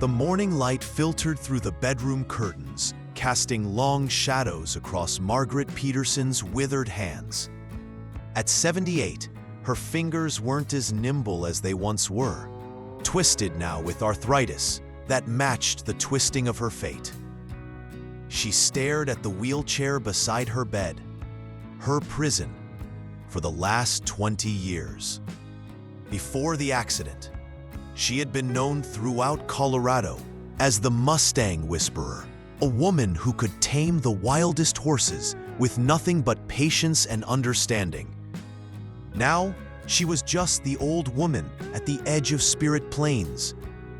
The morning light filtered through the bedroom curtains, casting long shadows across Margaret Peterson's withered hands. At 78, her fingers weren't as nimble as they once were, twisted now with arthritis that matched the twisting of her fate. She stared at the wheelchair beside her bed, her prison for the last 20 years. Before the accident, she had been known throughout Colorado as the Mustang Whisperer, a woman who could tame the wildest horses with nothing but patience and understanding. Now, she was just the old woman at the edge of Spirit Plains,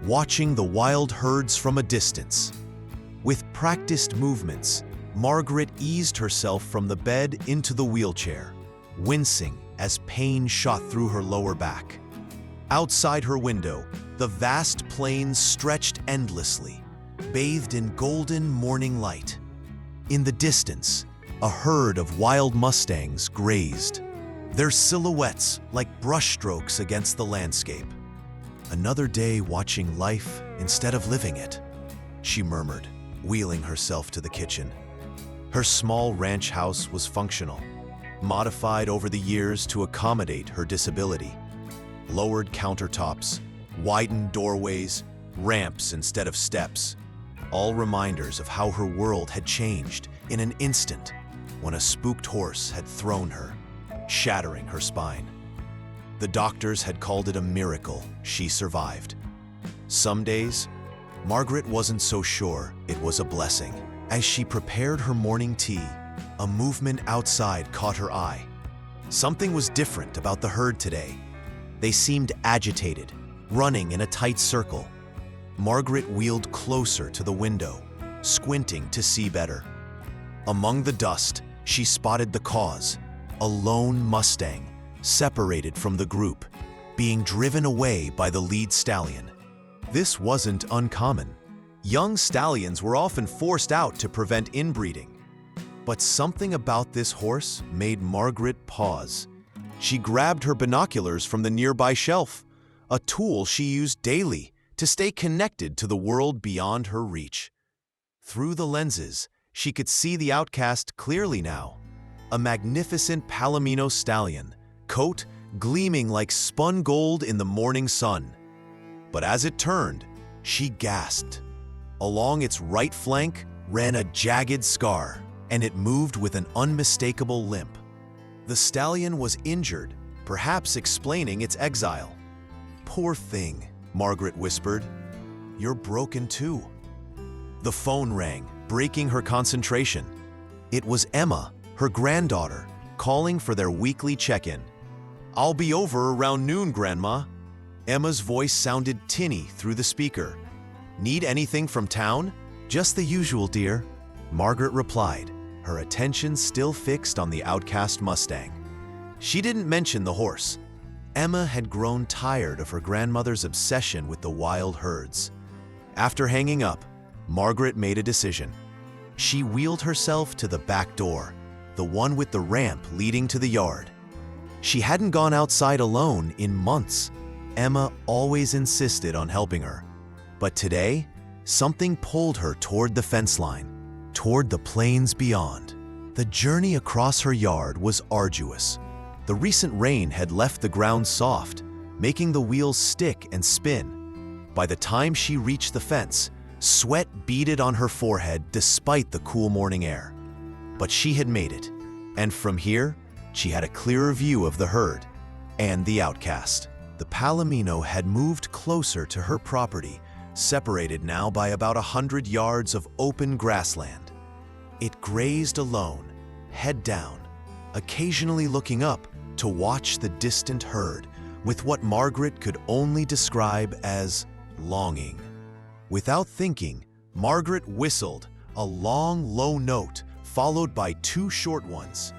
watching the wild herds from a distance. With practiced movements, Margaret eased herself from the bed into the wheelchair, wincing as pain shot through her lower back. Outside her window, the vast plains stretched endlessly, bathed in golden morning light. In the distance, a herd of wild Mustangs grazed, their silhouettes like brushstrokes against the landscape. "Another day watching life instead of living it," she murmured, wheeling herself to the kitchen. Her small ranch house was functional, modified over the years to accommodate her disability. Lowered countertops, widened doorways, ramps instead of steps, all reminders of how her world had changed in an instant when a spooked horse had thrown her, shattering her spine. The doctors had called it a miracle she survived. Some days, Margaret wasn't so sure it was a blessing. As she prepared her morning tea, a movement outside caught her eye. Something was different about the herd today. They seemed agitated, running in a tight circle. Margaret wheeled closer to the window, squinting to see better. Among the dust, she spotted the cause, a lone Mustang, separated from the group, being driven away by the lead stallion. This wasn't uncommon. Young stallions were often forced out to prevent inbreeding. But something about this horse made Margaret pause. She grabbed her binoculars from the nearby shelf, a tool she used daily to stay connected to the world beyond her reach. Through the lenses, she could see the outcast clearly now, a magnificent palomino stallion, coat gleaming like spun gold in the morning sun. But as it turned, she gasped. Along its right flank ran a jagged scar, and it moved with an unmistakable limp. The stallion was injured, perhaps explaining its exile. "Poor thing," Margaret whispered. "You're broken too." The phone rang, breaking her concentration. It was Emma, her granddaughter, calling for their weekly check-in. "I'll be over around noon, Grandma." Emma's voice sounded tinny through the speaker. "Need anything from town?" "Just the usual, dear," Margaret replied, her attention still fixed on the outcast Mustang. She didn't mention the horse. Emma had grown tired of her grandmother's obsession with the wild herds. After hanging up, Margaret made a decision. She wheeled herself to the back door, the one with the ramp leading to the yard. She hadn't gone outside alone in months. Emma always insisted on helping her. But today, something pulled her toward the fence line, toward the plains beyond. The journey across her yard was arduous. The recent rain had left the ground soft, making the wheels stick and spin. By the time she reached the fence, sweat beaded on her forehead despite the cool morning air. But she had made it, and from here, she had a clearer view of the herd and the outcast. The palomino had moved closer to her property, separated now by about 100 yards of open grassland. It grazed alone, head down, occasionally looking up to watch the distant herd with what Margaret could only describe as longing. Without thinking, Margaret whistled, a long, low note followed by two short ones.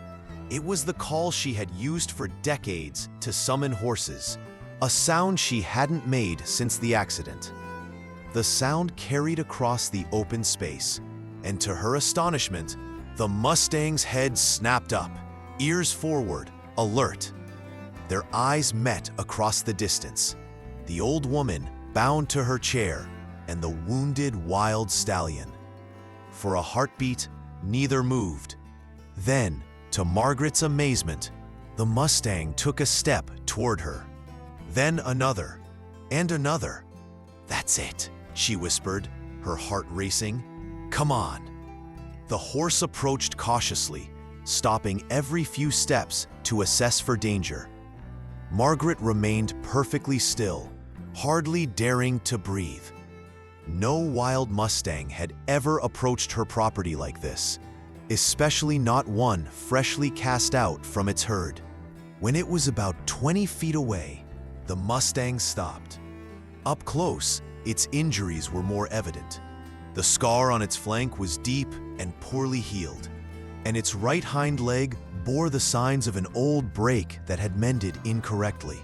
It was the call she had used for decades to summon horses, a sound she hadn't made since the accident. The sound carried across the open space, and to her astonishment, the Mustang's head snapped up, ears forward, alert. Their eyes met across the distance. The old woman, bound to her chair, and the wounded wild stallion. For a heartbeat, neither moved. Then, to Margaret's amazement, the Mustang took a step toward her. Then another, and another. "That's it," she whispered, her heart racing. "Come on." The horse approached cautiously, stopping every few steps to assess for danger. Margaret remained perfectly still, hardly daring to breathe. No wild Mustang had ever approached her property like this, especially not one freshly cast out from its herd. When it was about 20 feet away, the Mustang stopped. Up close, its injuries were more evident. The scar on its flank was deep and poorly healed, and its right hind leg bore the signs of an old break that had mended incorrectly.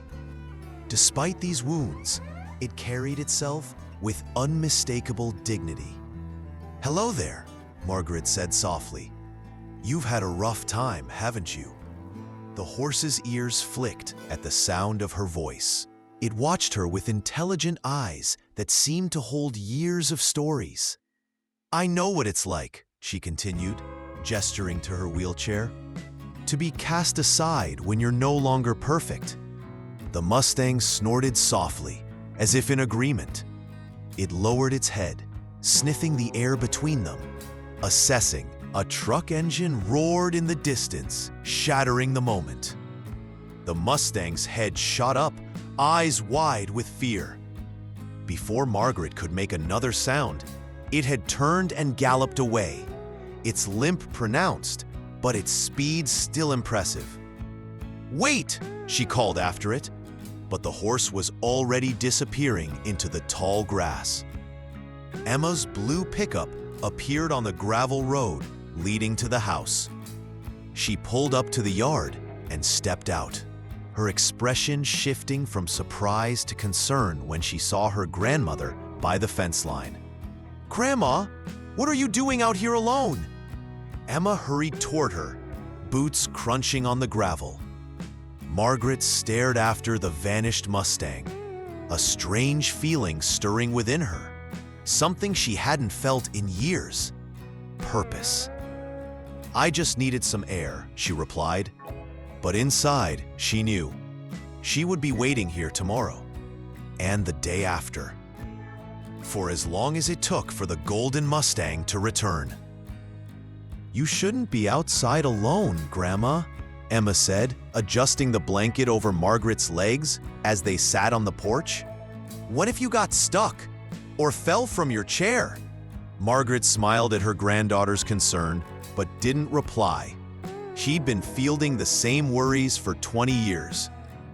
Despite these wounds, it carried itself with unmistakable dignity. "Hello there," Margaret said softly. "You've had a rough time, haven't you?" The horse's ears flicked at the sound of her voice. It watched her with intelligent eyes that seemed to hold years of stories. "I know what it's like," she continued, gesturing to her wheelchair. "To be cast aside when you're no longer perfect." The Mustang snorted softly, as if in agreement. It lowered its head, sniffing the air between them, assessing. A truck engine roared in the distance, shattering the moment. The Mustang's head shot up, eyes wide with fear. Before Margaret could make another sound, it had turned and galloped away, its limp pronounced, but its speed still impressive. "Wait!" she called after it, but the horse was already disappearing into the tall grass. Emma's blue pickup appeared on the gravel road leading to the house. She pulled up to the yard and stepped out, her expression shifting from surprise to concern when she saw her grandmother by the fence line. "Grandma, what are you doing out here alone?" Emma hurried toward her, boots crunching on the gravel. Margaret stared after the vanished Mustang, a strange feeling stirring within her, something she hadn't felt in years. Purpose. "I just needed some air," she replied. But inside, she knew. She would be waiting here tomorrow, and the day after, for as long as it took for the golden Mustang to return. "You shouldn't be outside alone, Grandma," Emma said, adjusting the blanket over Margaret's legs as they sat on the porch. "What if you got stuck or fell from your chair?" Margaret smiled at her granddaughter's concern, but didn't reply. She'd been fielding the same worries for 20 years.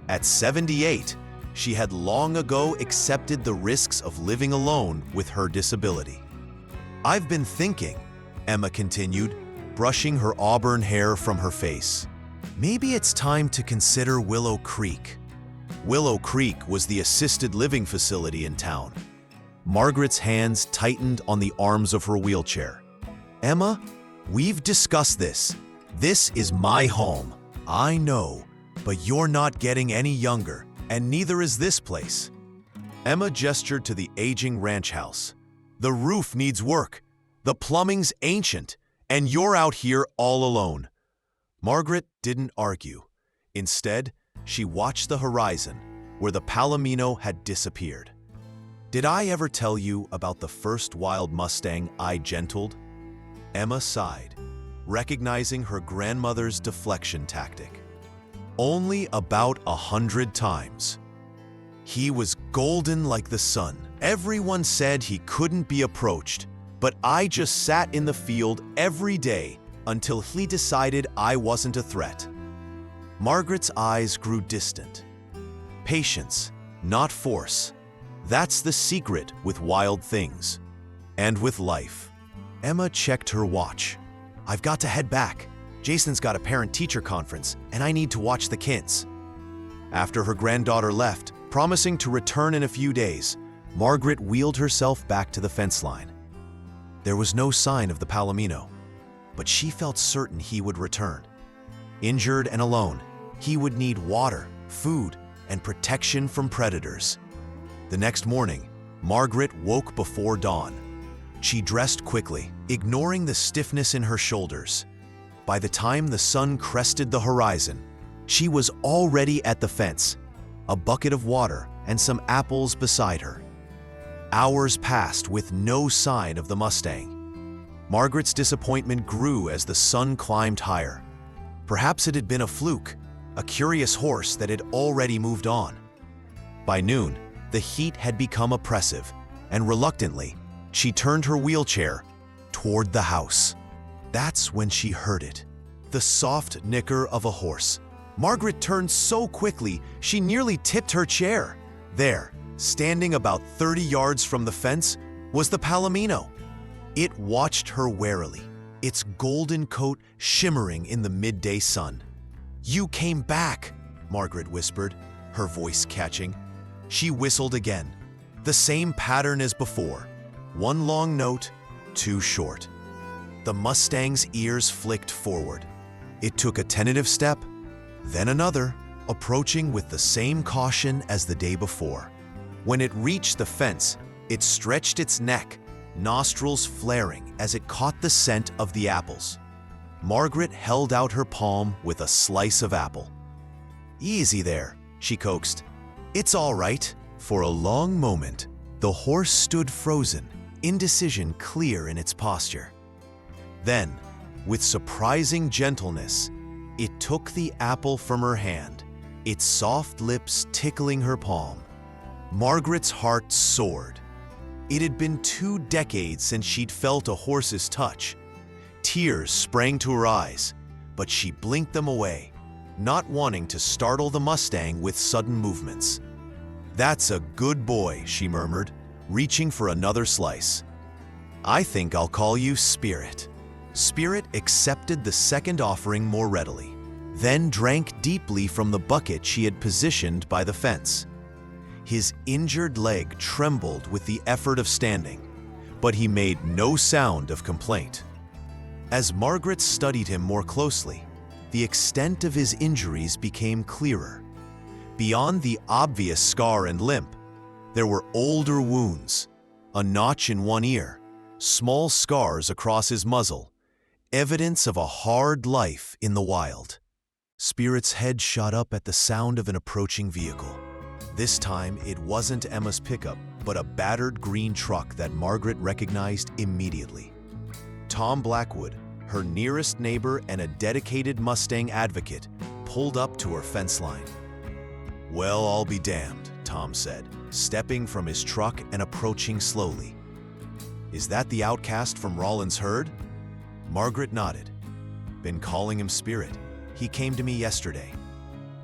At 78, she had long ago accepted the risks of living alone with her disability. "I've been thinking," Emma continued, brushing her auburn hair from her face. "Maybe it's time to consider Willow Creek." Willow Creek was the assisted living facility in town. Margaret's hands tightened on the arms of her wheelchair. "Emma, we've discussed this. This is my home. I know, but you're not getting any younger, and neither is this place." Emma gestured to the aging ranch house. "The roof needs work. The plumbing's ancient, and you're out here all alone." Margaret didn't argue. Instead, she watched the horizon, where the palomino had disappeared. "Did I ever tell you about the first wild Mustang I gentled?" Emma sighed, recognizing her grandmother's deflection tactic. "Only about 100 times. He was golden like the sun. Everyone said he couldn't be approached, but I just sat in the field every day until he decided I wasn't a threat." Margaret's eyes grew distant. Patience, not force. That's the secret with wild things. And with life. Emma checked her watch. "I've got to head back. Jason's got a parent-teacher conference, and I need to watch the kids." After her granddaughter left, promising to return in a few days, Margaret wheeled herself back to the fence line. There was no sign of the palomino, but she felt certain he would return. Injured and alone, he would need water, food, and protection from predators. The next morning, Margaret woke before dawn. She dressed quickly, ignoring the stiffness in her shoulders. By the time the sun crested the horizon, she was already at the fence, a bucket of water and some apples beside her. Hours passed with no sign of the Mustang. Margaret's disappointment grew as the sun climbed higher. Perhaps it had been a fluke, a curious horse that had already moved on. By noon, the heat had become oppressive, and reluctantly, she turned her wheelchair toward the house. That's when she heard it, the soft nicker of a horse. Margaret turned so quickly, she nearly tipped her chair. There, standing about 30 yards from the fence, was the palomino. It watched her warily, its golden coat shimmering in the midday sun. "You came back," Margaret whispered, her voice catching. She whistled again, the same pattern as before. One long note, too short. The Mustang's ears flicked forward. It took a tentative step, then another, approaching with the same caution as the day before. When it reached the fence, it stretched its neck, nostrils flaring as it caught the scent of the apples. Margaret held out her palm with a slice of apple. "Easy there," she coaxed. "It's all right." For a long moment, the horse stood frozen, indecision clear in its posture. Then, with surprising gentleness, it took the apple from her hand, its soft lips tickling her palm. Margaret's heart soared. It had been 2 decades since she'd felt a horse's touch. Tears sprang to her eyes, but she blinked them away, not wanting to startle the Mustang with sudden movements. "That's a good boy," she murmured, reaching for another slice. "I think I'll call you Spirit." Spirit accepted the second offering more readily, then drank deeply from the bucket she had positioned by the fence. His injured leg trembled with the effort of standing, but he made no sound of complaint. As Margaret studied him more closely, the extent of his injuries became clearer. Beyond the obvious scar and limp, there were older wounds, a notch in one ear, small scars across his muzzle, evidence of a hard life in the wild. Spirit's head shot up at the sound of an approaching vehicle. This time, it wasn't Emma's pickup, but a battered green truck that Margaret recognized immediately. Tom Blackwood, her nearest neighbor and a dedicated Mustang advocate, pulled up to her fence line. "Well, I'll be damned," Tom said, stepping from his truck and approaching slowly. "Is that the outcast from Rollins' herd?" Margaret nodded. "Been calling him Spirit. He came to me yesterday."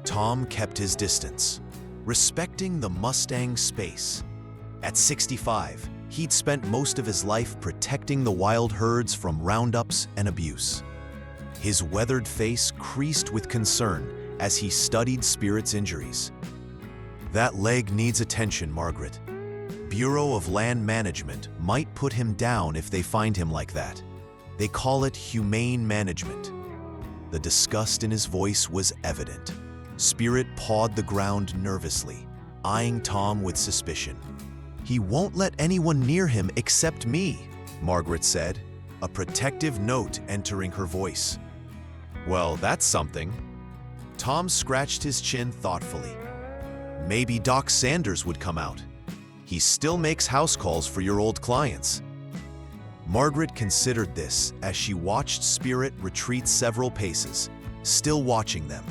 Tom kept his distance, respecting the Mustang's space. At 65, he'd spent most of his life protecting the wild herds from roundups and abuse. His weathered face creased with concern as he studied Spirit's injuries. "That leg needs attention, Margaret. Bureau of Land Management might put him down if they find him like that. They call it humane management." The disgust in his voice was evident. Spirit pawed the ground nervously, eyeing Tom with suspicion. "He won't let anyone near him except me," Margaret said, a protective note entering her voice. "Well, that's something." Tom scratched his chin thoughtfully. "Maybe Doc Sanders would come out. He still makes house calls for your old clients." Margaret considered this as she watched Spirit retreat several paces, still watching them.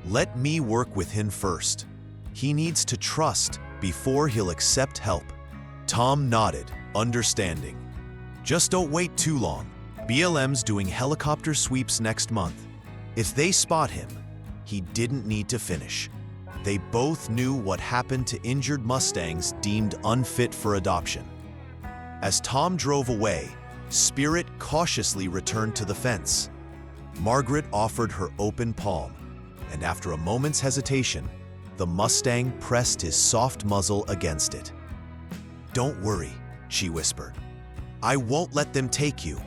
"Let me work with him first. He needs to trust before he'll accept help." Tom nodded, understanding. "Just don't wait too long. BLM's doing helicopter sweeps next month. If they spot him," he didn't need to finish. They both knew what happened to injured Mustangs deemed unfit for adoption. As Tom drove away, Spirit cautiously returned to the fence. Margaret offered her open palm, and after a moment's hesitation, the Mustang pressed his soft muzzle against it. "Don't worry," she whispered. "I won't let them take you.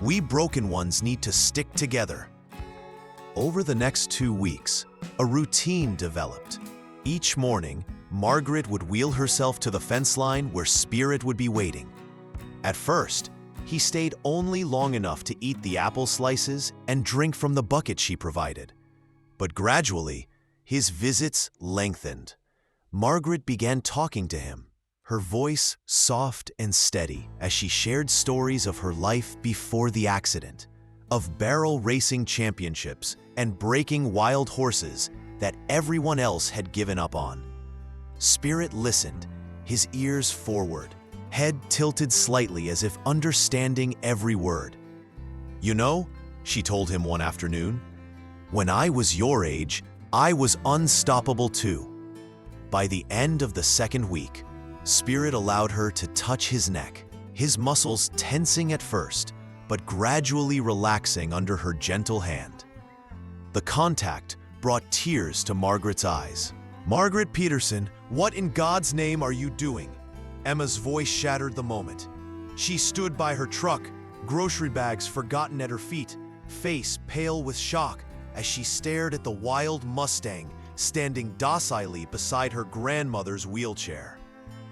We broken ones need to stick together." Over the next 2 weeks, a routine developed. Each morning, Margaret would wheel herself to the fence line where Spirit would be waiting. At first, he stayed only long enough to eat the apple slices and drink from the bucket she provided. But gradually, his visits lengthened. Margaret began talking to him, her voice soft and steady as she shared stories of her life before the accident, of barrel racing championships and breaking wild horses that everyone else had given up on. Spirit listened, his ears forward, head tilted slightly as if understanding every word. "You know," she told him one afternoon, "when I was your age, I was unstoppable too." By the end of the second week, Spirit allowed her to touch his neck, his muscles tensing at first, but gradually relaxing under her gentle hand. The contact brought tears to Margaret's eyes. "Margaret Peterson, what in God's name are you doing?" Emma's voice shattered the moment. She stood by her truck, grocery bags forgotten at her feet, face pale with shock as she stared at the wild Mustang standing docilely beside her grandmother's wheelchair.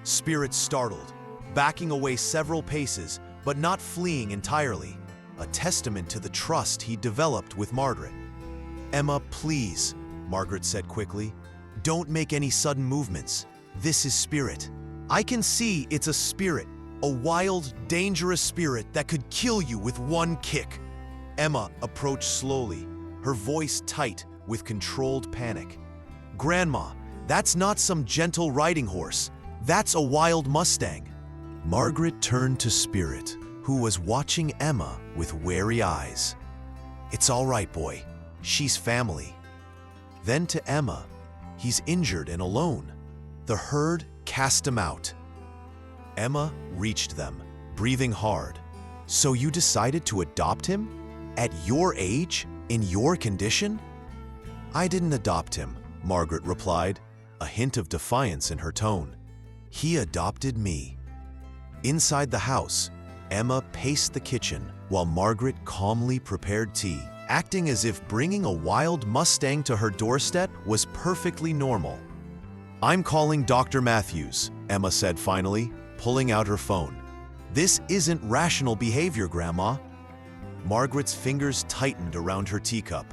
Spirit startled, backing away several paces, but not fleeing entirely, a testament to the trust he developed with Margaret. "Emma, please," Margaret said quickly, "don't make any sudden movements. This is Spirit. I can see it's a spirit, a wild, dangerous spirit that could kill you with one kick." Emma approached slowly, her voice tight with controlled panic. "Grandma, that's not some gentle riding horse. That's a wild Mustang." Margaret turned to Spirit, who was watching Emma with wary eyes. "It's all right, boy. She's family." Then to Emma, "He's injured and alone. The herd cast him out." Emma reached them, breathing hard. "So you decided to adopt him? At your age? In your condition?" "I didn't adopt him," Margaret replied, a hint of defiance in her tone. "He adopted me." Inside the house, Emma paced the kitchen while Margaret calmly prepared tea, acting as if bringing a wild Mustang to her doorstep was perfectly normal. "I'm calling Dr. Matthews," Emma said finally, pulling out her phone. "This isn't rational behavior, Grandma." Margaret's fingers tightened around her teacup.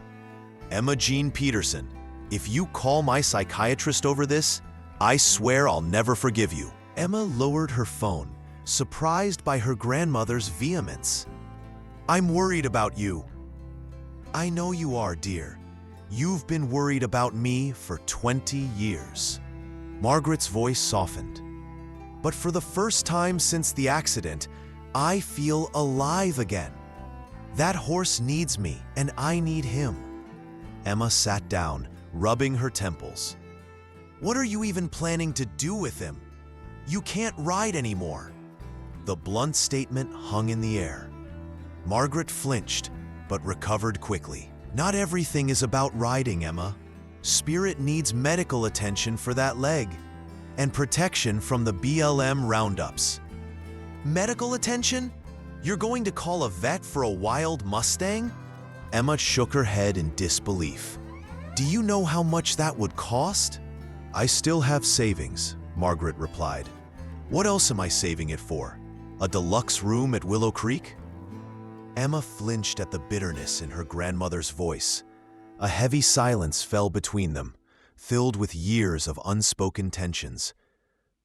"Emma Jean Peterson, if you call my psychiatrist over this, I swear I'll never forgive you." Emma lowered her phone, surprised by her grandmother's vehemence. "I'm worried about you." "I know you are, dear. You've been worried about me for 20 years. Margaret's voice softened. "But for the first time since the accident, I feel alive again. That horse needs me, and I need him." Emma sat down, rubbing her temples. "What are you even planning to do with him? You can't ride anymore." The blunt statement hung in the air. Margaret flinched, but recovered quickly. "Not everything is about riding, Emma. Spirit needs medical attention for that leg, and protection from the BLM roundups." "Medical attention? You're going to call a vet for a wild Mustang?" Emma shook her head in disbelief. "Do you know how much that would cost?" "I still have savings," Margaret replied. "What else am I saving it for? A deluxe room at Willow Creek?" Emma flinched at the bitterness in her grandmother's voice. A heavy silence fell between them, filled with years of unspoken tensions.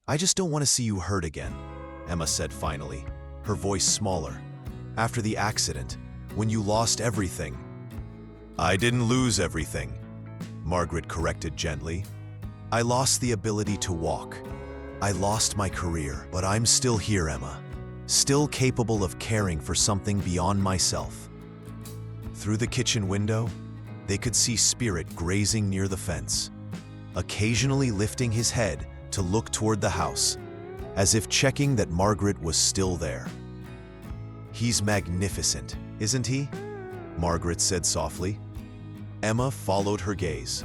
"I just don't want to see you hurt again," Emma said finally, her voice smaller. "After the accident, when you lost everything." "I didn't lose everything," Margaret corrected gently. "I lost the ability to walk. I lost my career, but I'm still here, Emma. Still capable of caring for something beyond myself." Through the kitchen window, they could see Spirit grazing near the fence, occasionally lifting his head to look toward the house, as if checking that Margaret was still there. "He's magnificent, isn't he?" Margaret said softly. Emma followed her gaze.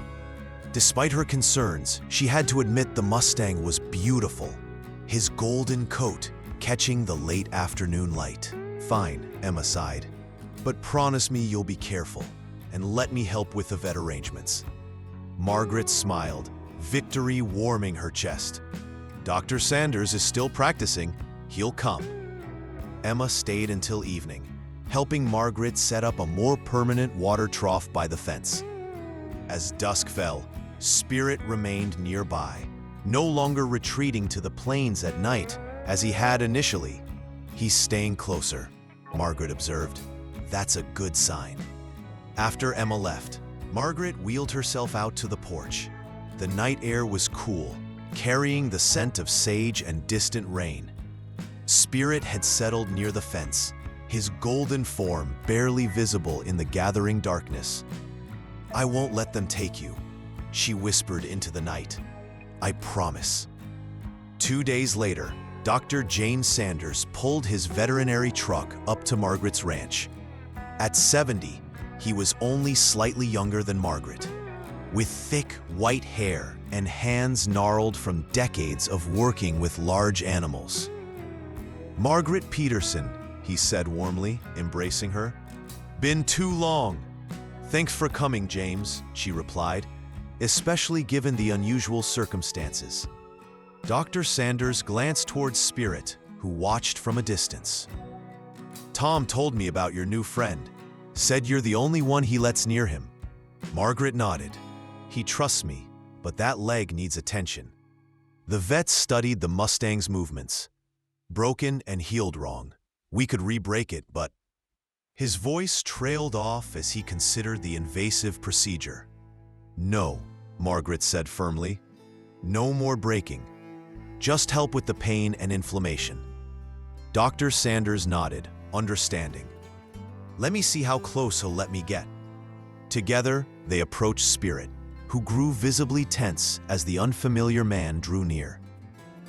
Despite her concerns, she had to admit the Mustang was beautiful, his golden coat catching the late afternoon light. "Fine," Emma sighed, "but promise me you'll be careful and let me help with the vet arrangements." Margaret smiled, victory warming her chest. Dr. Sanders is still practicing. He'll come. Emma stayed until evening, helping Margaret set up a more permanent water trough by the fence. As dusk fell, Spirit remained nearby, no longer retreating to the plains at night as he had initially. He's staying closer, Margaret observed. That's a good sign. After Emma left, Margaret wheeled herself out to the porch. The night air was cool, carrying the scent of sage and distant rain. Spirit had settled near the fence, his golden form barely visible in the gathering darkness. "I won't let them take you," she whispered into the night. "I promise." 2 days later, Dr. James Sanders pulled his veterinary truck up to Margaret's ranch. At 70, he was only slightly younger than Margaret, with thick white hair and hands gnarled from decades of working with large animals. "Margaret Peterson," he said warmly, embracing her. "Been too long." "Thanks for coming, James," she replied, "especially given the unusual circumstances." Dr. Sanders glanced towards Spirit, who watched from a distance. "Tom told me about your new friend. Said you're the only one he lets near him." Margaret nodded. "He trusts me, but that leg needs attention." The vet studied the Mustang's movements. "Broken and healed wrong. We could re-break it, but—" His voice trailed off as he considered the invasive procedure. "No," Margaret said firmly. "No more breaking. Just help with the pain and inflammation." Dr. Sanders nodded, understanding. "Let me see how close he'll let me get." Together, they approached Spirit, who grew visibly tense as the unfamiliar man drew near.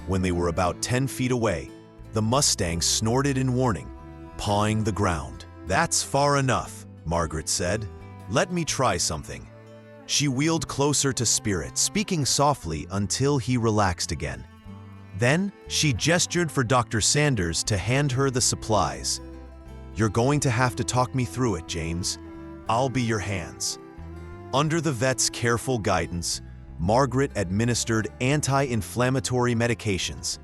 When they were about 10 feet away, the Mustang snorted in warning, pawing the ground. "That's far enough," Margaret said. "Let me try something." She wheeled closer to Spirit, speaking softly until he relaxed again. Then, she gestured for Dr. Sanders to hand her the supplies. "You're going to have to talk me through it, James. I'll be your hands." Under the vet's careful guidance, Margaret administered anti-inflammatory medications,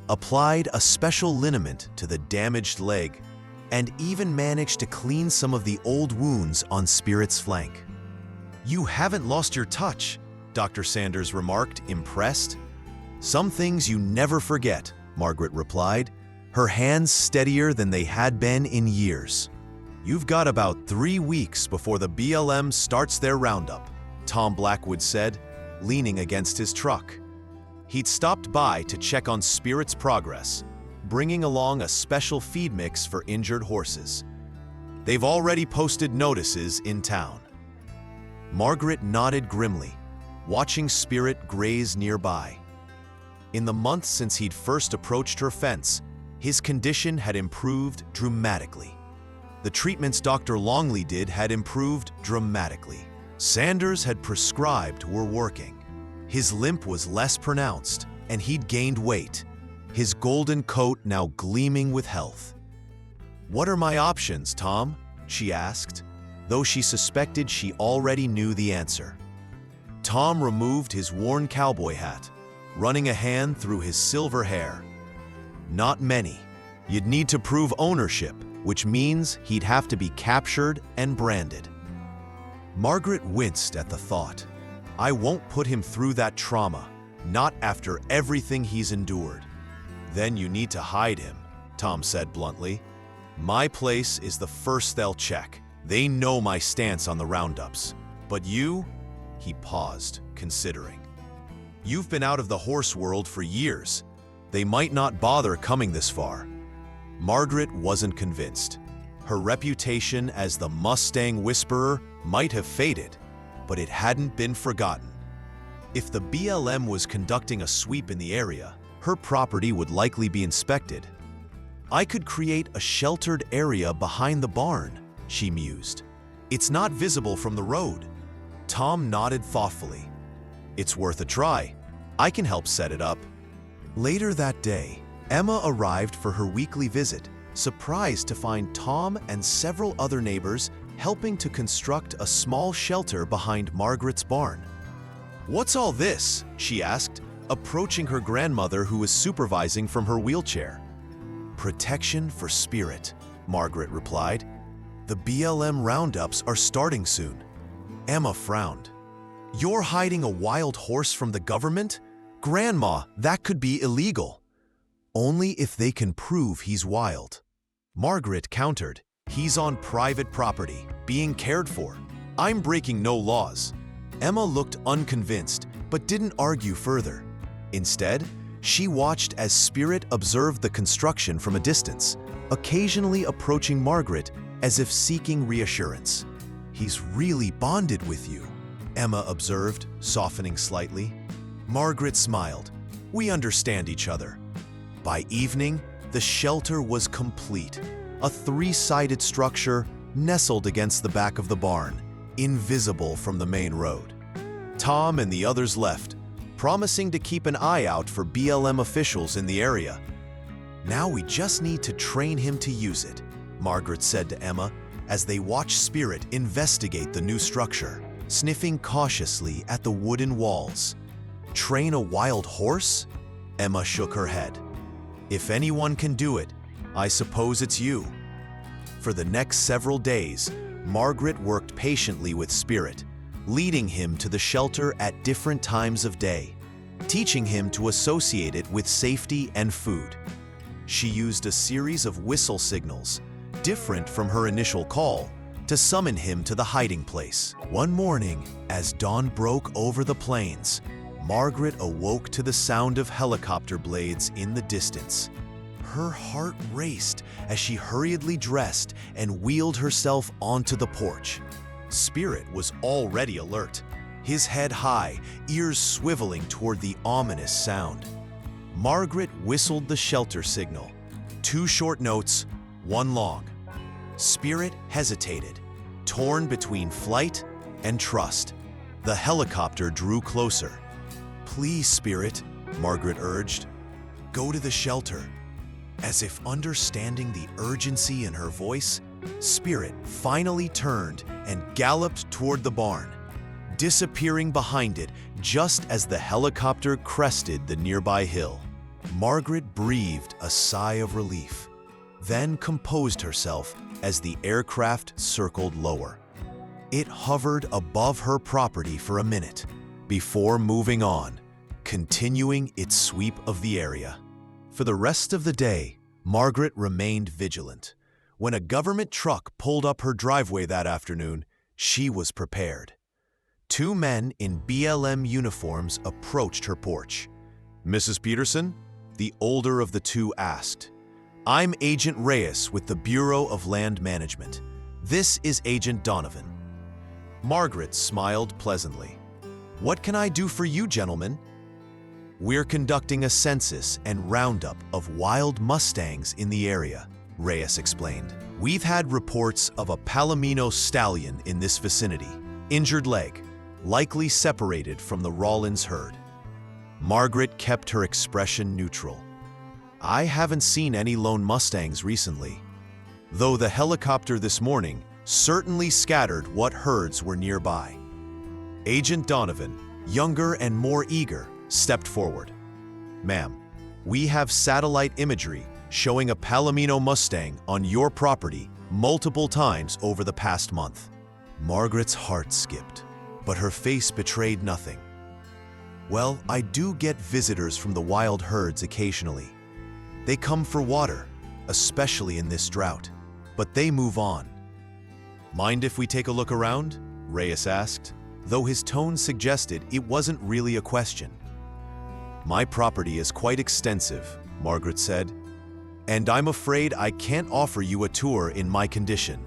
applied a special liniment to the damaged leg, and even managed to clean some of the old wounds on Spirit's flank. "You haven't lost your touch," Dr. Sanders remarked, impressed. "Some things you never forget," Margaret replied, her hands steadier than they had been in years. "You've got about 3 weeks before the BLM starts their roundup," Tom Blackwood said, leaning against his truck. He'd stopped by to check on Spirit's progress, bringing along a special feed mix for injured horses. "They've already posted notices in town." Margaret nodded grimly, watching Spirit graze nearby. In the months since he'd first approached her fence, his condition had improved dramatically. The treatments Dr. Longley did had improved dramatically. Sanders had prescribed were working. His limp was less pronounced, and he'd gained weight, his golden coat now gleaming with health. "What are my options, Tom?" she asked, though she suspected she already knew the answer. Tom removed his worn cowboy hat, running a hand through his silver hair. "Not many. You'd need to prove ownership, which means he'd have to be captured and branded." Margaret winced at the thought. "I won't put him through that trauma, not after everything he's endured." "Then you need to hide him," Tom said bluntly. "My place is the first they'll check. They know my stance on the roundups. But you?" He paused, considering. "You've been out of the horse world for years. They might not bother coming this far." Margaret wasn't convinced. Her reputation as the Mustang Whisperer might have faded, but it hadn't been forgotten. If the BLM was conducting a sweep in the area, her property would likely be inspected. "I could create a sheltered area behind the barn," she mused. "It's not visible from the road." Tom nodded thoughtfully. "It's worth a try. I can help set it up." Later that day, Emma arrived for her weekly visit, surprised to find Tom and several other neighbors helping to construct a small shelter behind Margaret's barn. "What's all this?" she asked, approaching her grandmother who was supervising from her wheelchair. "Protection for Spirit," Margaret replied. "The BLM roundups are starting soon." Emma frowned. "You're hiding a wild horse from the government? Grandma, that could be illegal." "Only if they can prove he's wild." Margaret countered. "He's on private property, being cared for. I'm breaking no laws." Emma looked unconvinced, but didn't argue further. Instead, she watched as Spirit observed the construction from a distance, occasionally approaching Margaret as if seeking reassurance. "He's really bonded with you," Emma observed, softening slightly. Margaret smiled. "We understand each other." By evening, the shelter was complete, a three-sided structure nestled against the back of the barn, invisible from the main road. Tom and the others left, promising to keep an eye out for BLM officials in the area. "Now we just need to train him to use it," Margaret said to Emma as they watched Spirit investigate the new structure, sniffing cautiously at the wooden walls. "Train a wild horse?" Emma shook her head. "If anyone can do it, I suppose it's you." For the next several days, Margaret worked patiently with Spirit, leading him to the shelter at different times of day, teaching him to associate it with safety and food. She used a series of whistle signals, different from her initial call, to summon him to the hiding place. One morning, as dawn broke over the plains, Margaret awoke to the sound of helicopter blades in the distance. Her heart raced as she hurriedly dressed and wheeled herself onto the porch. Spirit was already alert, his head high, ears swiveling toward the ominous sound. Margaret whistled the shelter signal. 2 short notes, 1 long. Spirit hesitated, torn between flight and trust. The helicopter drew closer. "Please, Spirit," Margaret urged, "go to the shelter." As if understanding the urgency in her voice, Spirit finally turned and galloped toward the barn, disappearing behind it just as the helicopter crested the nearby hill. Margaret breathed a sigh of relief, then composed herself as the aircraft circled lower. It hovered above her property for a minute before moving on, continuing its sweep of the area. For the rest of the day, Margaret remained vigilant. When a government truck pulled up her driveway that afternoon, she was prepared. 2 men in BLM uniforms approached her porch. "Mrs. Peterson?" the older of the 2 asked. "I'm Agent Reyes with the Bureau of Land Management. This is Agent Donovan." Margaret smiled pleasantly. "What can I do for you, gentlemen?" "We're conducting a census and roundup of wild Mustangs in the area," Reyes explained. "We've had reports of a palomino stallion in this vicinity, injured leg, likely separated from the Rawlins herd." Margaret kept her expression neutral. "I haven't seen any lone Mustangs recently, though the helicopter this morning certainly scattered what herds were nearby." Agent Donovan, younger and more eager, stepped forward. "Ma'am, we have satellite imagery showing a palomino Mustang on your property multiple times over the past month." Margaret's heart skipped, but her face betrayed nothing. "Well, I do get visitors from the wild herds occasionally. They come for water, especially in this drought, but they move on." "Mind if we take a look around?" Reyes asked, though his tone suggested it wasn't really a question. "My property is quite extensive," Margaret said, "and I'm afraid I can't offer you a tour in my condition.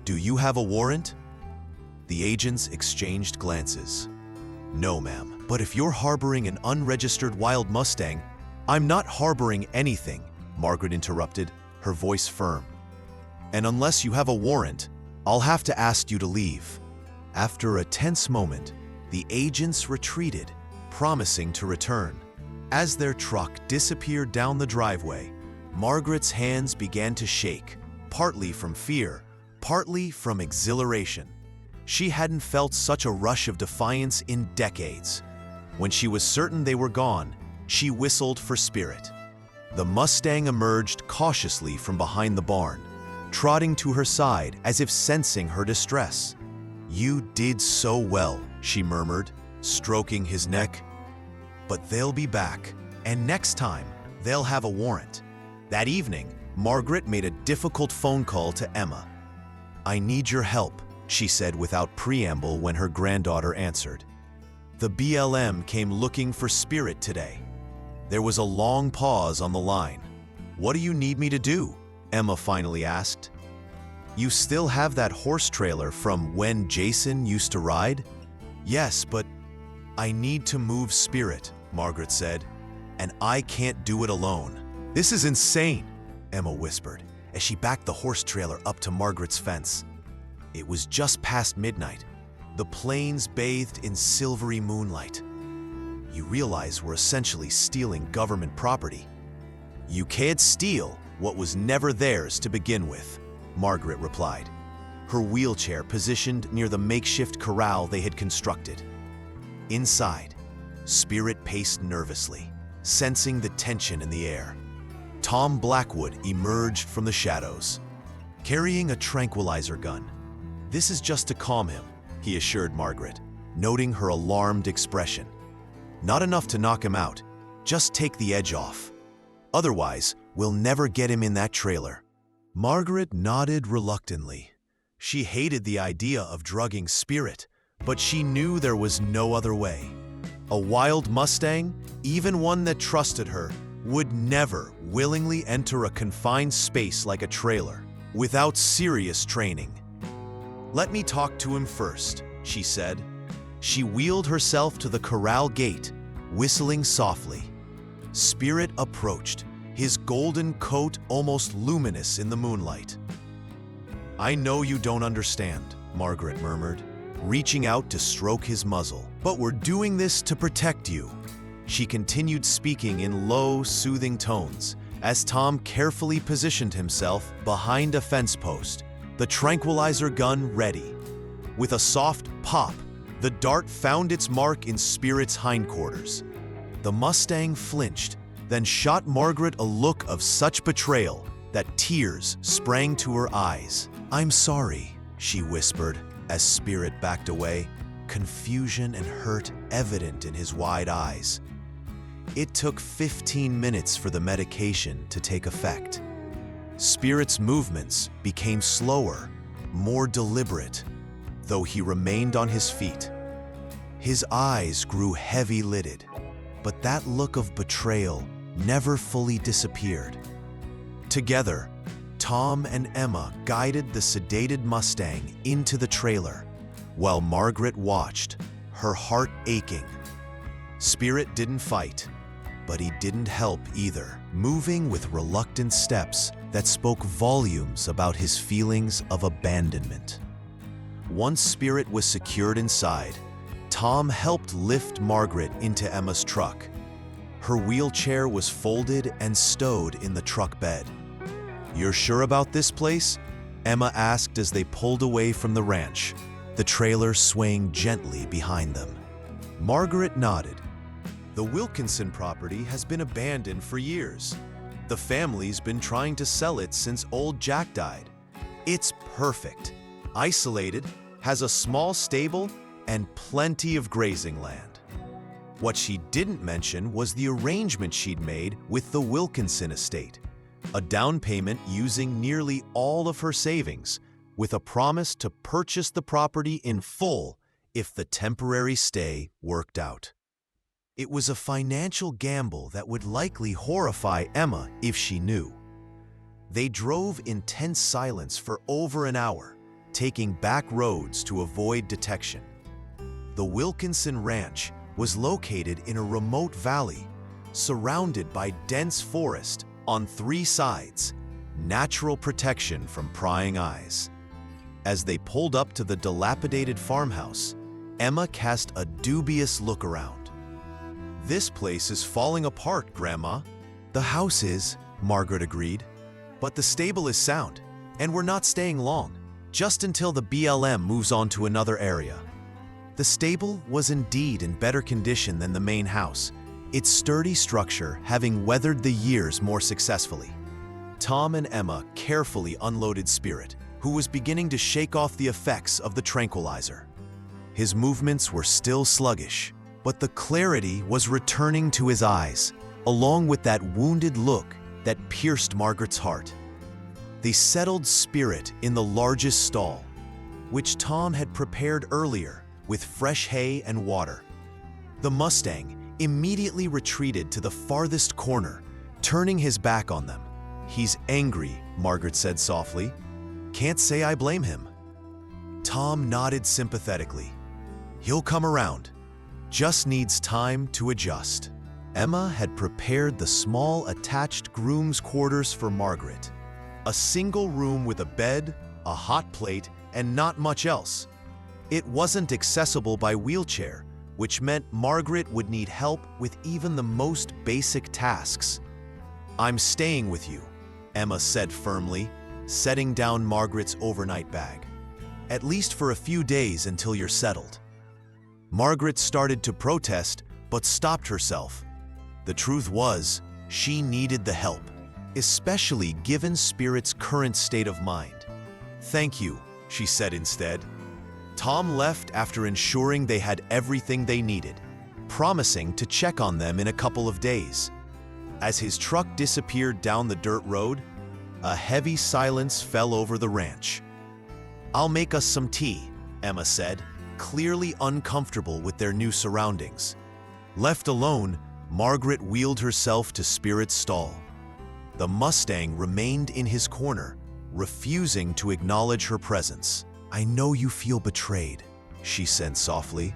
Do you have a warrant?" The agents exchanged glances. "No, ma'am, but if you're harboring an unregistered wild Mustang—" "I'm not harboring anything," Margaret interrupted, her voice firm. "And unless you have a warrant, I'll have to ask you to leave." After a tense moment, the agents retreated, promising to return. As their truck disappeared down the driveway, Margaret's hands began to shake, partly from fear, partly from exhilaration. She hadn't felt such a rush of defiance in decades. When she was certain they were gone, she whistled for Spirit. The Mustang emerged cautiously from behind the barn, trotting to her side as if sensing her distress. "You did so well," she murmured, stroking his neck. "But they'll be back, and next time, they'll have a warrant." That evening, Margaret made a difficult phone call to Emma. "I need your help," she said without preamble when her granddaughter answered. "The BLM came looking for Spirit today." There was a long pause on the line. "What do you need me to do?" Emma finally asked. "You still have that horse trailer from when Jason used to ride?" "Yes, but I need to move Spirit," Margaret said, "and I can't do it alone." "This is insane," Emma whispered as she backed the horse trailer up to Margaret's fence. It was just past midnight. The plains bathed in silvery moonlight. "You realize we're essentially stealing government property." "You can't steal what was never theirs to begin with," Margaret replied, her wheelchair positioned near the makeshift corral they had constructed. Inside, Spirit paced nervously, sensing the tension in the air. Tom Blackwood emerged from the shadows, carrying a tranquilizer gun. "This is just to calm him," he assured Margaret, noting her alarmed expression. "Not enough to knock him out, just take the edge off. Otherwise, we'll never get him in that trailer." Margaret nodded reluctantly. She hated the idea of drugging Spirit, but she knew there was no other way. A wild Mustang, even one that trusted her, would never willingly enter a confined space like a trailer without serious training. "Let me talk to him first," she said. She wheeled herself to the corral gate, whistling softly. Spirit approached, his golden coat almost luminous in the moonlight. "I know you don't understand," Margaret murmured, reaching out to stroke his muzzle. "But we're doing this to protect you." She continued speaking in low, soothing tones as Tom carefully positioned himself behind a fence post, the tranquilizer gun ready. With a soft pop, the dart found its mark in Spirit's hindquarters. The Mustang flinched, then shot Margaret a look of such betrayal that tears sprang to her eyes. "I'm sorry," she whispered as Spirit backed away, confusion and hurt evident in his wide eyes. It took 15 minutes for the medication to take effect. Spirit's movements became slower, more deliberate, though he remained on his feet. His eyes grew heavy-lidded, but that look of betrayal never fully disappeared. Together, Tom and Emma guided the sedated Mustang into the trailer, while Margaret watched, her heart aching. Spirit didn't fight, but he didn't help either, moving with reluctant steps that spoke volumes about his feelings of abandonment. Once Spirit was secured inside, Tom helped lift Margaret into Emma's truck. Her wheelchair was folded and stowed in the truck bed. "You're sure about this place?" Emma asked as they pulled away from the ranch, the trailer swaying gently behind them. Margaret nodded. "The Wilkinson property has been abandoned for years. The family's been trying to sell it since old Jack died. It's perfect, isolated, has a small stable, and plenty of grazing land." What she didn't mention was the arrangement she'd made with the Wilkinson estate, a down payment using nearly all of her savings, with a promise to purchase the property in full if the temporary stay worked out. It was a financial gamble that would likely horrify Emma if she knew. They drove in tense silence for over an hour, taking back roads to avoid detection. The Wilkinson Ranch was located in a remote valley, surrounded by dense forest on 3 sides, natural protection from prying eyes. As they pulled up to the dilapidated farmhouse, Emma cast a dubious look around. "This place is falling apart, Grandma." "The house is," Margaret agreed, "but the stable is sound, and we're not staying long, just until the BLM moves on to another area." The stable was indeed in better condition than the main house, its sturdy structure having weathered the years more successfully. Tom and Emma carefully unloaded Spirit, who was beginning to shake off the effects of the tranquilizer. His movements were still sluggish, but the clarity was returning to his eyes, along with that wounded look that pierced Margaret's heart. They settled Spirit in the largest stall, which Tom had prepared earlier with fresh hay and water. The Mustang immediately retreated to the farthest corner, turning his back on them. "He's angry," Margaret said softly. "Can't say I blame him." Tom nodded sympathetically. "He'll come around. Just needs time to adjust." Emma had prepared the small attached groom's quarters for Margaret. A single room with a bed, a hot plate, and not much else. It wasn't accessible by wheelchair, which meant Margaret would need help with even the most basic tasks. "I'm staying with you," Emma said firmly, setting down Margaret's overnight bag. "At least for a few days until you're settled." Margaret started to protest, but stopped herself. The truth was, she needed the help, especially given Spirit's current state of mind. "Thank you," she said instead. Tom left after ensuring they had everything they needed, promising to check on them in a couple of days. As his truck disappeared down the dirt road, a heavy silence fell over the ranch. "I'll make us some tea," Emma said, clearly uncomfortable with their new surroundings. Left alone, Margaret wheeled herself to Spirit's stall. The Mustang remained in his corner, refusing to acknowledge her presence. "I know you feel betrayed," she said softly,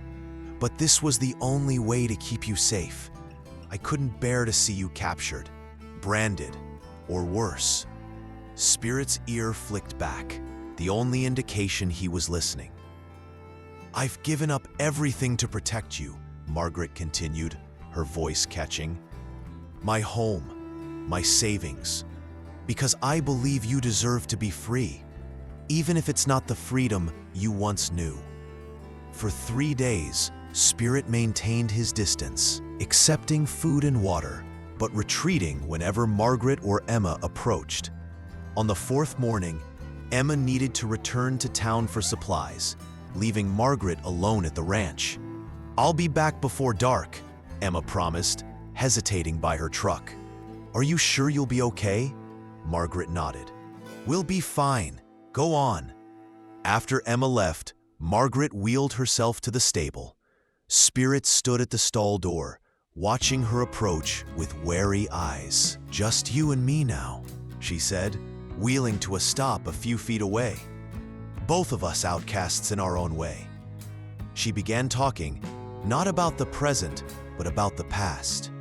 "but this was the only way to keep you safe. I couldn't bear to see you captured, branded, or worse." Spirit's ear flicked back, the only indication he was listening. "I've given up everything to protect you," Margaret continued, her voice catching. "My home, my savings, because I believe you deserve to be free, even if it's not the freedom you once knew." For 3 days, Spirit maintained his distance, accepting food and water, but retreating whenever Margaret or Emma approached. On the 4th morning, Emma needed to return to town for supplies, leaving Margaret alone at the ranch. "I'll be back before dark," Emma promised, hesitating by her truck. "Are you sure you'll be okay?" Margaret nodded. "We'll be fine. Go on." After Emma left, Margaret wheeled herself to the stable. Spirit stood at the stall door, watching her approach with wary eyes. "Just you and me now," she said, wheeling to a stop a few feet away. "Both of us outcasts in our own way." She began talking, not about the present, but about the past.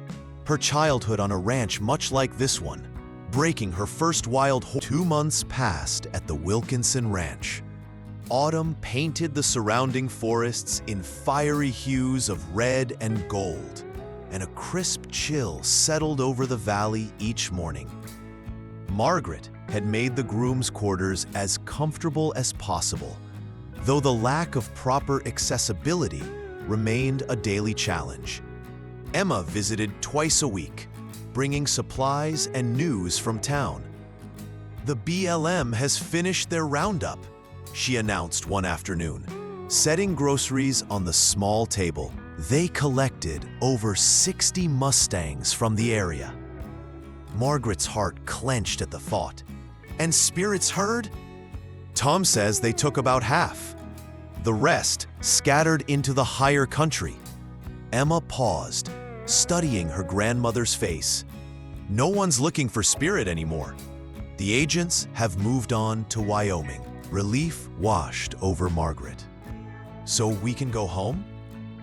Her childhood on a ranch much like this one, breaking her first wild 2 months passed at the Wilkinson Ranch. Autumn painted the surrounding forests in fiery hues of red and gold, and a crisp chill settled over the valley each morning. Margaret had made the groom's quarters as comfortable as possible, though the lack of proper accessibility remained a daily challenge. Emma visited twice a week, bringing supplies and news from town. "The BLM has finished their roundup," she announced one afternoon, setting groceries on the small table. They collected over 60 Mustangs from the area. Margaret's heart clenched at the thought. "And Spirit's herd?" "Tom says they took about half. The rest scattered into the higher country." Emma paused, studying her grandmother's face. "No one's looking for Spirit anymore. The agents have moved on to Wyoming." Relief washed over Margaret. "So we can go home?"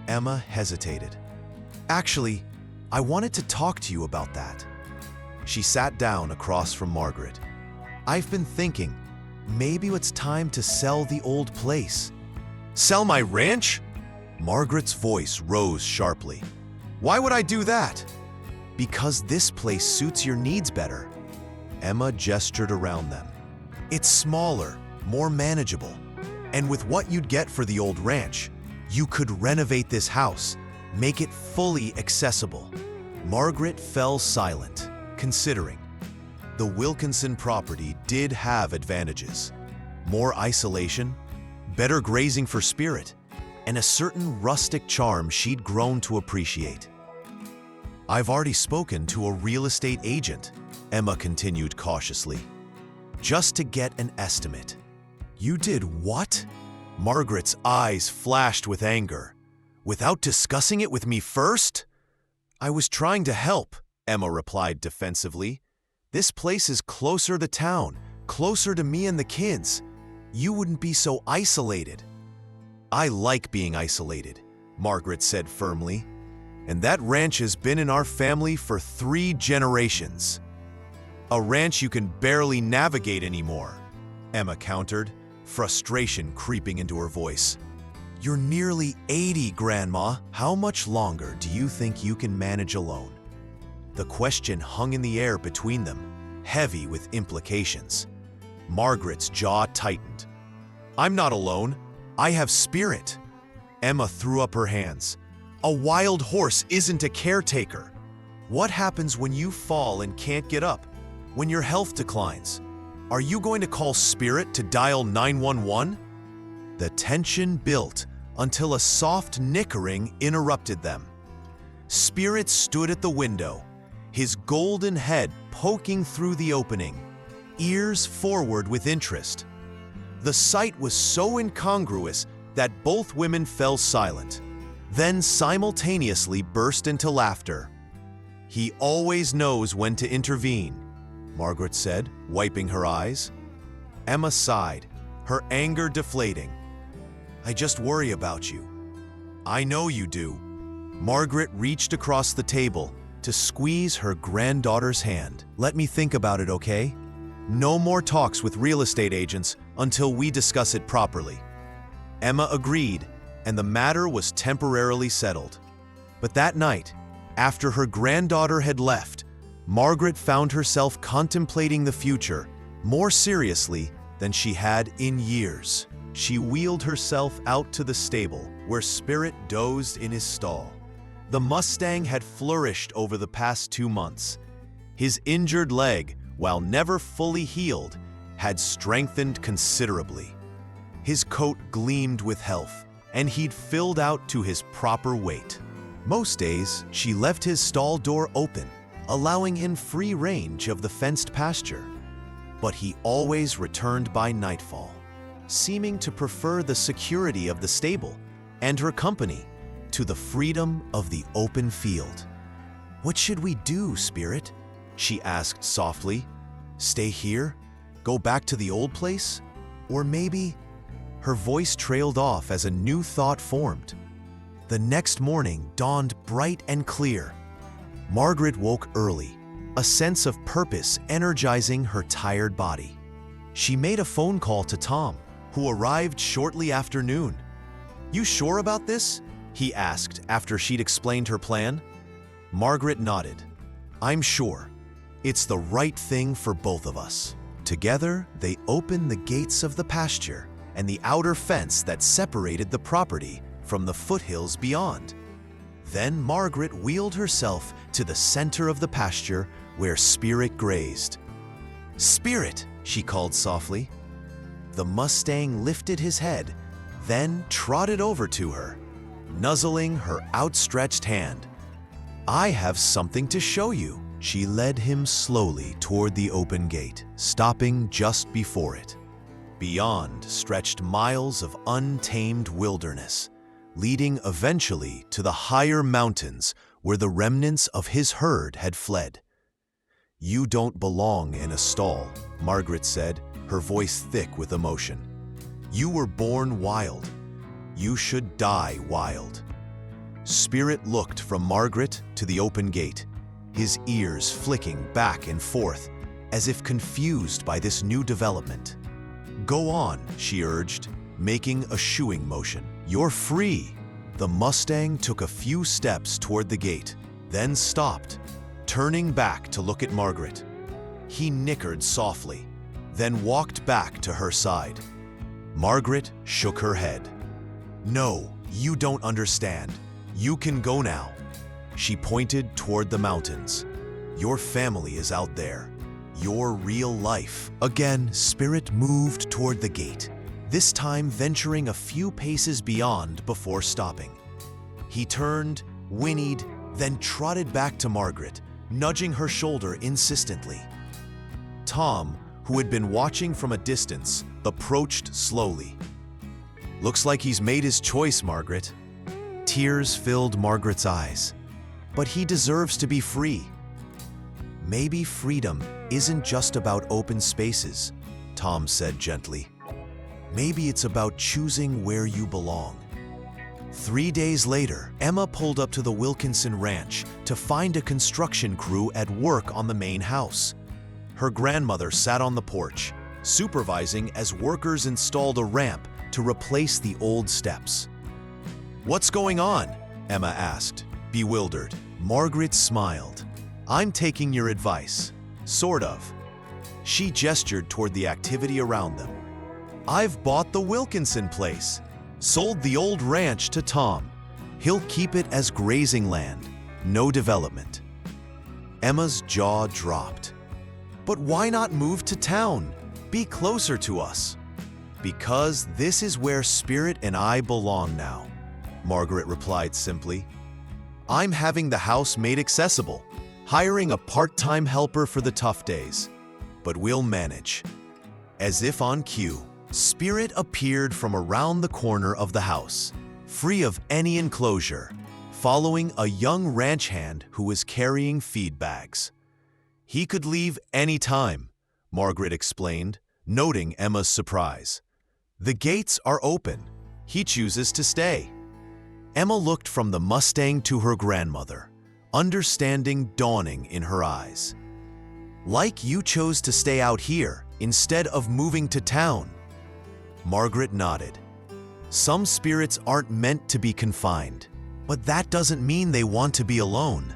Emma hesitated. "Actually, I wanted to talk to you about that." She sat down across from Margaret. "I've been thinking, maybe it's time to sell the old place." "Sell my ranch?" Margaret's voice rose sharply. "Why would I do that?" "Because this place suits your needs better." Emma gestured around them. "It's smaller, more manageable, and with what you'd get for the old ranch, You could renovate this house, make it fully accessible. Margaret fell silent, considering. The Wilkinson property did have advantages. More isolation, better grazing for Spirit, and a certain rustic charm she'd grown to appreciate. I've already spoken to a real estate agent, Emma continued cautiously, just to get an estimate. You did what? Margaret's eyes flashed with anger. Without discussing it with me first? I was trying to help, Emma replied defensively. This place is closer to town, closer to me and the kids. You wouldn't be so isolated. I like being isolated, Margaret said firmly. And that ranch has been in our family for 3 generations. A ranch you can barely navigate anymore, Emma countered, frustration creeping into her voice. You're nearly 80, Grandma. How much longer do you think you can manage alone? The question hung in the air between them, heavy with implications. Margaret's jaw tightened. I'm not alone. I have Spirit. Emma threw up her hands. A wild horse isn't a caretaker. What happens when you fall and can't get up? When your health declines? Are you going to call Spirit to dial 911? The tension built until a soft nickering interrupted them. Spirit stood at the window, his golden head poking through the opening, ears forward with interest. The sight was so incongruous that both women fell silent, then simultaneously burst into laughter. He always knows when to intervene, Margaret said, wiping her eyes. Emma sighed, her anger deflating. I just worry about you. I know you do. Margaret reached across the table to squeeze her granddaughter's hand. Let me think about it, okay? No more talks with real estate agents until we discuss it properly. Emma agreed, and the matter was temporarily settled. But that night, after her granddaughter had left, Margaret found herself contemplating the future more seriously than she had in years. She wheeled herself out to the stable, where Spirit dozed in his stall. The Mustang had flourished over the past 2 months. His injured leg, while never fully healed, had strengthened considerably. His coat gleamed with health, and he'd filled out to his proper weight. Most days, she left his stall door open, allowing him free range of the fenced pasture. But he always returned by nightfall, seeming to prefer the security of the stable and her company to the freedom of the open field. What should we do, Spirit? She asked softly. Stay here? Go back to the old place? Or maybe... Her voice trailed off as a new thought formed. The next morning dawned bright and clear. Margaret woke early, a sense of purpose energizing her tired body. She made a phone call to Tom, who arrived shortly after noon. You sure about this? He asked after she'd explained her plan. Margaret nodded. I'm sure. It's the right thing for both of us. Together, they opened the gates of the pasture and the outer fence that separated the property from the foothills beyond. Then Margaret wheeled herself to the center of the pasture where Spirit grazed. Spirit, she called softly. The Mustang lifted his head, then trotted over to her, nuzzling her outstretched hand. I have something to show you. She led him slowly toward the open gate, stopping just before it. Beyond stretched miles of untamed wilderness, leading eventually to the higher mountains where the remnants of his herd had fled. You don't belong in a stall, Margaret said, her voice thick with emotion. You were born wild. You should die wild. Spirit looked from Margaret to the open gate, his ears flicking back and forth as if confused by this new development. Go on, she urged, making a shooing motion. You're free. The Mustang took a few steps toward the gate, then stopped, turning back to look at Margaret. He nickered softly, then walked back to her side. Margaret shook her head. No, You don't understand. You can go now. She pointed toward the mountains. Your family is out there. Your real life. Again, Spirit moved toward the gate, this time venturing a few paces beyond before stopping. He turned, whinnied, then trotted back to Margaret, nudging her shoulder insistently. Tom, who had been watching from a distance, approached slowly. Looks like he's made his choice, Margaret. Tears filled Margaret's eyes. But he deserves to be free. Maybe freedom isn't just about open spaces, Tom said gently. Maybe it's about choosing where you belong. 3 days later, Emma pulled up to the Wilkinson ranch to find a construction crew at work on the main house. Her grandmother sat on the porch, supervising as workers installed a ramp to replace the old steps. "What's going on?" Emma asked, bewildered. Margaret smiled. "I'm taking your advice. Sort of." She gestured toward the activity around them. "I've bought the Wilkinson place. Sold the old ranch to Tom. He'll keep it as grazing land, no development." Emma's jaw dropped. "But why not move to town? Be closer to us." "Because this is where Spirit and I belong now," Margaret replied simply. "I'm having the house made accessible, hiring a part-time helper for the tough days. But we'll manage." As if on cue, Spirit appeared from around the corner of the house, free of any enclosure, following a young ranch hand who was carrying feed bags. "He could leave any time," Margaret explained, noting Emma's surprise. "The gates are open. He chooses to stay." Emma looked from the Mustang to her grandmother, understanding dawning in her eyes. "Like you chose to stay out here instead of moving to town." Margaret nodded. "Some spirits aren't meant to be confined, but that doesn't mean they want to be alone."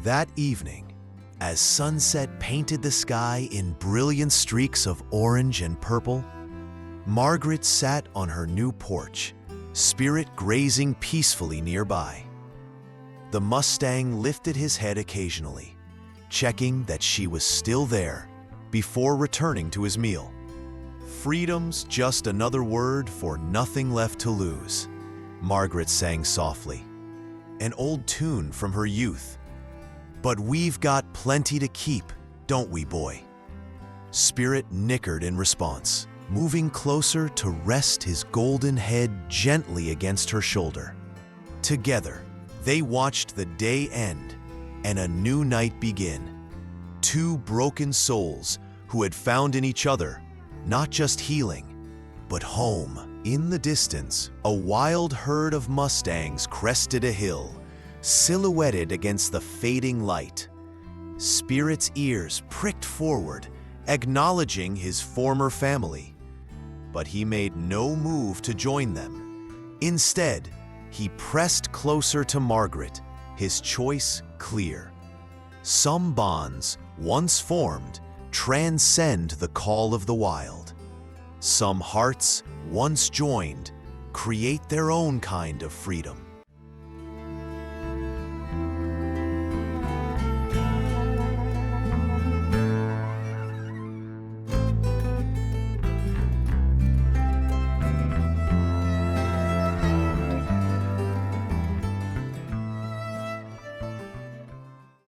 That evening, as sunset painted the sky in brilliant streaks of orange and purple, Margaret sat on her new porch, Spirit grazing peacefully nearby. The Mustang lifted his head occasionally, checking that she was still there before returning to his meal. "Freedom's just another word for nothing left to lose," Margaret sang softly, an old tune from her youth. "But we've got plenty to keep, don't we, boy?" Spirit nickered in response, moving closer to rest his golden head gently against her shoulder. Together, they watched the day end and a new night begin. Two broken souls who had found in each other not just healing, but home. In the distance, a wild herd of Mustangs crested a hill, silhouetted against the fading light. Spirit's ears pricked forward, acknowledging his former family. But he made no move to join them. Instead, he pressed closer to Margaret, his choice clear. Some bonds, once formed, transcend the call of the wild. Some hearts, once joined, create their own kind of freedom.